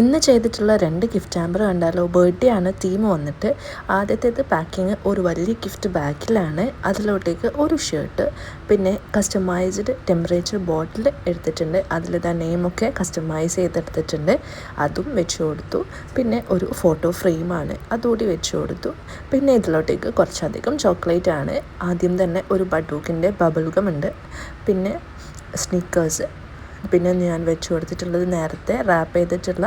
ഇന്ന് ചെയ്തിട്ടുള്ള 2 gift hamper കണ്ടാലോ. ബർത്ത്ഡേ ആണ് തീം വന്നിട്ട്. ആദ്യത്തേത് പാക്കിങ് ഒരു വലിയ ഗിഫ്റ്റ് ബാഗിലാണ്. അതിലോട്ടേക്ക് ഒരു ഷർട്ട്, പിന്നെ കസ്റ്റമൈസ്ഡ് ടെമ്പറേച്ചർ ബോട്ടിൽ എടുത്തിട്ടുണ്ട്. അതിൽ നെയിമൊക്കെ കസ്റ്റമൈസ് ചെയ്തെടുത്തിട്ടുണ്ട്. അതും വെച്ച് കൊടുത്തു. പിന്നെ ഒരു ഫോട്ടോ ഫ്രെയിമാണ്, അതുകൂടി വെച്ച് കൊടുത്തു. പിന്നെ ഇതിലോട്ടേക്ക് കുറച്ചധികം ചോക്ലേറ്റ് ആണ്. ആദ്യം തന്നെ ഒരു ബഡൂക്കിൻ്റെ ബബിൾഗം ഉണ്ട്, പിന്നെ സ്നിക്കേഴ്സ്, പിന്നെ ഞാൻ വെച്ച് കൊടുത്തിട്ടുള്ളത് നേരത്തെ റാപ്പ് ചെയ്തിട്ടുള്ള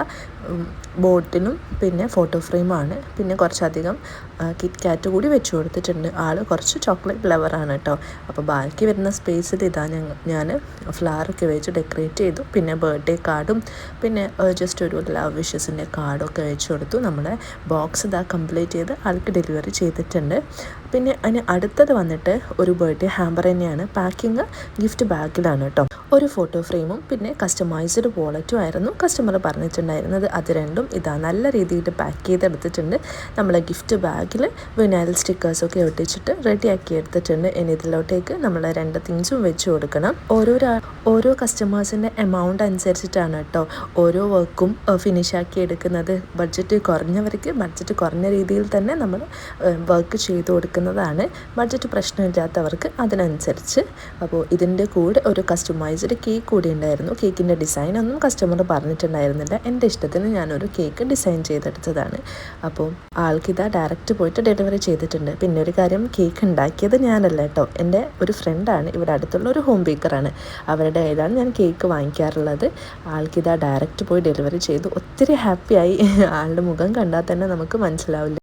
ബോട്ടിലും പിന്നെ ഫോട്ടോ ഫ്രെയിമാണ്. പിന്നെ കുറച്ചധികം കിറ്റ് കാറ്റ് കൂടി വെച്ച് കൊടുത്തിട്ടുണ്ട്. ആൾ കുറച്ച് ചോക്ലേറ്റ് ലവറാണ് കേട്ടോ. അപ്പോൾ ബാക്കി വരുന്ന സ്പേസിൽ ഞാൻ ഫ്ലവറൊക്കെ വെച്ച് ഡെക്കറേറ്റ് ചെയ്തു. പിന്നെ ബർത്ത്ഡേ കാർഡും പിന്നെ ജസ്റ്റ് ഒരു ലവ് വിഷസിൻ്റെ കാർഡൊക്കെ വെച്ച് കൊടുത്തു. നമ്മുടെ ബോക്സ് കംപ്ലീറ്റ് ചെയ്ത് ആൾക്ക് ഡെലിവറി ചെയ്തിട്ടുണ്ട്. പിന്നെ അതിന് അടുത്തത് വന്നിട്ട് ഒരു ബർത്ത്ഡേ ഹാമ്പർ തന്നെയാണ്. പാക്കിങ് ഗിഫ്റ്റ് ബാഗിലാണ് കേട്ടോ. ഒരു ഫോട്ടോ ഫ്രെയിമും പിന്നെ കസ്റ്റമൈസ്ഡ് വാളറ്റും ആയിരുന്നു കസ്റ്റമർ പറഞ്ഞിട്ടുണ്ടായിരുന്നത്. അത് രണ്ടും നല്ല രീതിയിൽ പാക്ക് ചെയ്തെടുത്തിട്ടുണ്ട്. നമ്മൾ ഗിഫ്റ്റ് ബാഗിൽ വിനൈൽ സ്റ്റിക്കേഴ്സൊക്കെ ഒട്ടിച്ചിട്ട് റെഡിയാക്കി എടുത്തിട്ടുണ്ട്. ഇനി ഇതിലോട്ടേക്ക് നമ്മൾ 2 തിങ്സും വെച്ച് കൊടുക്കണം. ഓരോ കസ്റ്റമേഴ്സിൻ്റെ എമൗണ്ട് അനുസരിച്ചിട്ടാണ് കേട്ടോ ഓരോ വർക്കും ഫിനിഷാക്കി എടുക്കുന്നത്. ബഡ്ജറ്റ് കുറഞ്ഞവർക്ക് ബഡ്ജറ്റ് കുറഞ്ഞ രീതിയിൽ തന്നെ നമ്മൾ വർക്ക് ചെയ്ത് കൊടുക്കുന്നതാണ്. ബഡ്ജറ്റ് പ്രശ്നമില്ലാത്തവർക്ക് അതിനനുസരിച്ച്. അപ്പോൾ ഇതിൻ്റെ കൂടെ ഒരു കസ്റ്റമൈസ്ഡ് കേക്ക് കൂടി ഉണ്ടായിരുന്നു. കേക്കിൻ്റെ ഡിസൈനൊന്നും കസ്റ്റമർ പറഞ്ഞിട്ടുണ്ടായിരുന്നില്ല. എൻ്റെ ഇഷ്ടത്തിന് ഞാനൊരു കേക്ക് ഡിസൈൻ ചെയ്തെടുത്തതാണ്. അപ്പോൾ ആൾക്കിതാ ഡയറക്റ്റ് പോയിട്ട് ഡെലിവറി ചെയ്തിട്ടുണ്ട്. പിന്നെ ഒരു കാര്യം, കേക്ക് ഉണ്ടാക്കിയത് ഞാനല്ല കേട്ടോ, എൻ്റെ ഒരു ഫ്രണ്ടാണ്. ഇവിടെ അടുത്തുള്ള ഒരു ഹോം ബേക്കറാണ്. അവരുടെ കയ്യിലാണ് ഞാൻ കേക്ക് വാങ്ങിക്കാറുള്ളത്. ആൾക്കിതാ ഡയറക്റ്റ് പോയി ഡെലിവറി ചെയ്തു. ഒത്തിരി ഹാപ്പിയായി. ആളുടെ മുഖം കണ്ടാൽ തന്നെ നമുക്ക് മനസ്സിലാവില്ല.